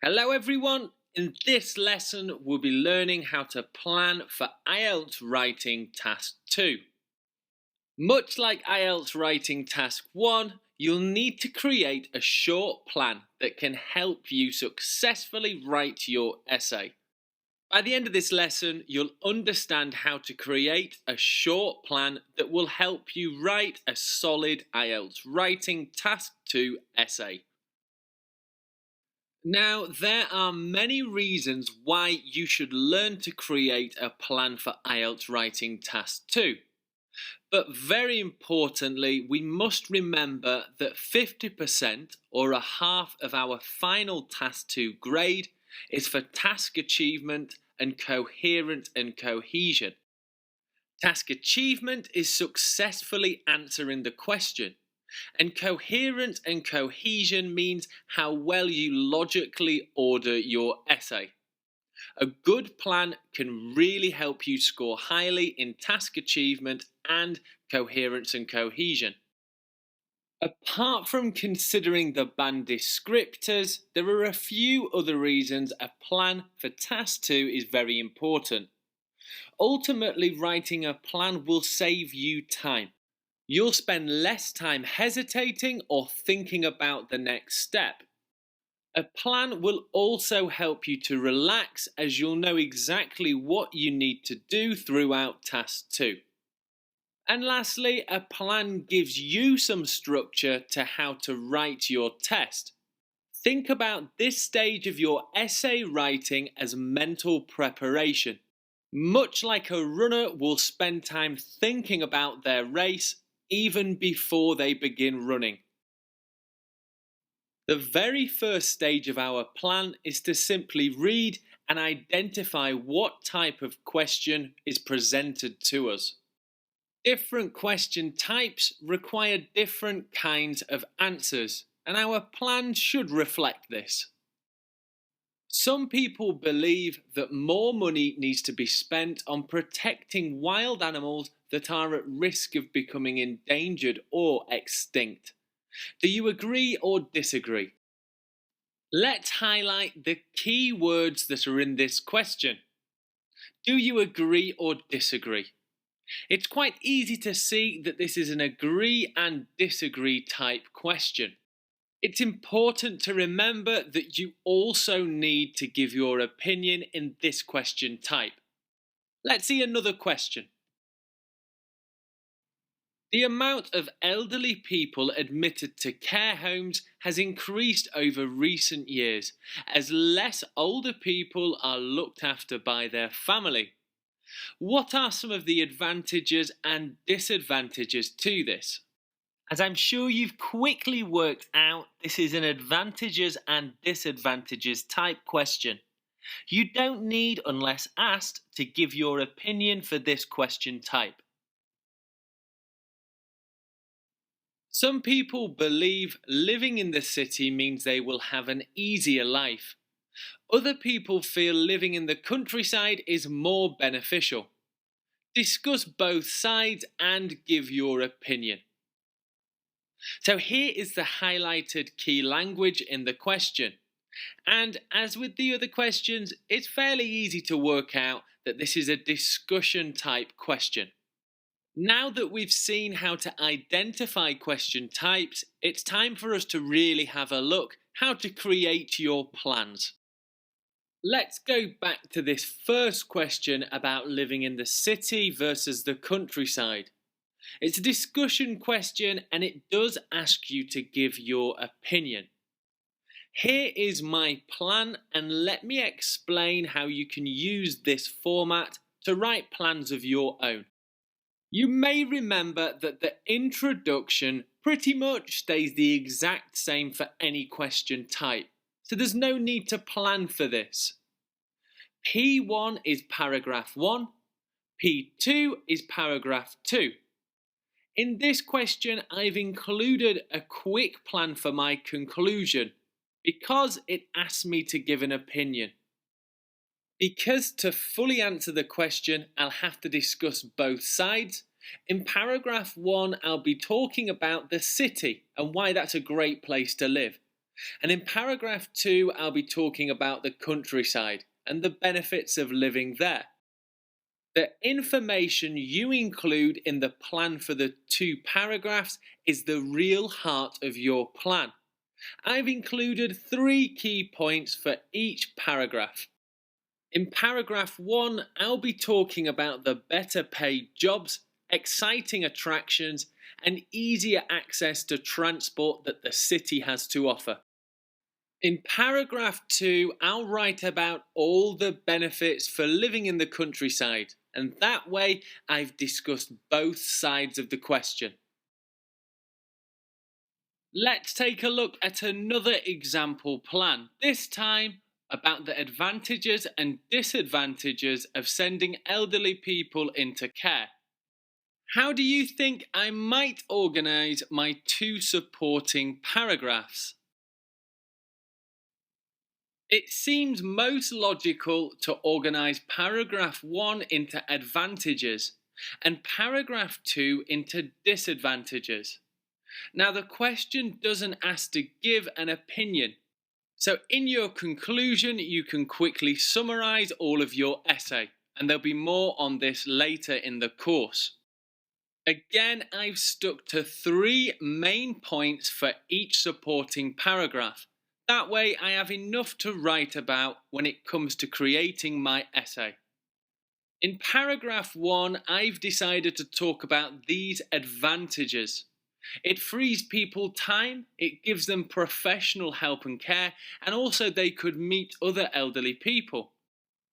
Hello everyone! In this lesson we'll be learning how to plan for Ielts writing task 2. Much like Ielts writing task 1, you'll need to create a short plan that can help you successfully write your essay. By the end of this lesson, you'll understand how to create a short plan that will help you write a solid Ielts writing task 2 essay. Now, there are many reasons why you should learn to create a plan for Ielts writing task 2. But very importantly, we must remember that 50% or a half of our final task 2 grade is for task achievement and coherence and cohesion. Task achievement is successfully answering the question. And coherence and cohesion means how well you logically order your essay. A good plan can really help you score highly in task achievement and coherence and cohesion. Apart from considering the band descriptors, there are a few other reasons a plan for task 2 is very important. Ultimately, writing a plan will save you time. You'll spend less time hesitating or thinking about the next step. A plan will also help you to relax, as you'll know exactly what you need to do throughout task 2. And lastly, a plan gives you some structure to how to write your test. Think about this stage of your essay writing as mental preparation. Much like a runner will spend time thinking about their race even before they begin running. The very first stage of our plan is to simply read and identify what type of question is presented to us. Different question types require different kinds of answers, and our plan should reflect this. Some people believe that more money needs to be spent on protecting wild animals that are at risk of becoming endangered or extinct. Do you agree or disagree? Let's highlight the key words that are in this question. Do you agree or disagree? It's quite easy to see that this is an agree and disagree type question. It's important to remember that you also need to give your opinion in this question type. Let's see another question. The amount of elderly people admitted to care homes has increased over recent years as less older people are looked after by their family. What are some of the advantages and disadvantages to this? As I'm sure you've quickly worked out, this is an advantages and disadvantages type question. You don't need, unless asked, to give your opinion for this question type. Some people believe living in the city means they will have an easier life. Other people feel living in the countryside is more beneficial. Discuss both sides and give your opinion. So here is the highlighted key language in the question. And as with the other questions, it's fairly easy to work out that this is a discussion type question. Now that we've seen how to identify question types, it's time for us to really have a look how to create your plans. Let's go back to this first question about living in the city versus the countryside. It's a discussion question and it does ask you to give your opinion. Here is my plan, and let me explain how you can use this format to write plans of your own. You may remember that the introduction pretty much stays the exact same for any question type, so there's no need to plan for this. P1 is paragraph 1, P2 is paragraph 2. In this question, I've included a quick plan for my conclusion because it asks me to give an opinion. Because to fully answer the question, I'll have to discuss both sides. In paragraph 1, I'll be talking about the city and why that's a great place to live. And in paragraph 2, I'll be talking about the countryside and the benefits of living there. The information you include in the plan for the two paragraphs is the real heart of your plan. I've included 3 key points for each paragraph. In paragraph 1, I'll be talking about the better paid jobs, exciting attractions, and easier access to transport that the city has to offer. In paragraph 2, I'll write about all the benefits for living in the countryside, and that way I've discussed both sides of the question. Let's take a look at another example plan, this time about the advantages and disadvantages of sending elderly people into care. How do you think I might organise my 2 supporting paragraphs? It seems most logical to organise paragraph 1 into advantages and paragraph 2 into disadvantages. Now, the question doesn't ask to give an opinion. So in your conclusion, you can quickly summarise all of your essay, and there'll be more on this later in the course. Again, I've stuck to 3 main points for each supporting paragraph. That way I have enough to write about when it comes to creating my essay. In paragraph 1, I've decided to talk about these advantages. It frees people time, it gives them professional help and care, and also they could meet other elderly people.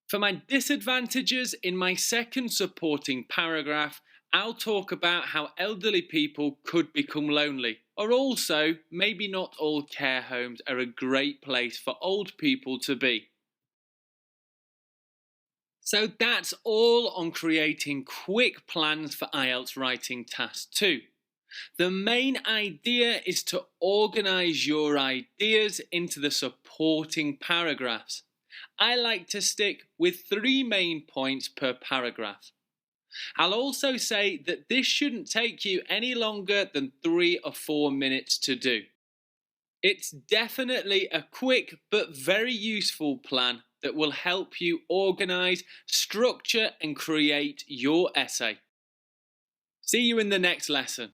For my disadvantages, in my second supporting paragraph, I'll talk about how elderly people could become lonely, or also maybe not all care homes are a great place for old people to be. So that's all on creating quick plans for Ielts writing task 2. The main idea is to organise your ideas into the supporting paragraphs. I like to stick with 3 main points per paragraph. I'll also say that this shouldn't take you any longer than 3 or 4 minutes to do. It's definitely a quick but very useful plan that will help you organise, structure and create your essay. See you in the next lesson.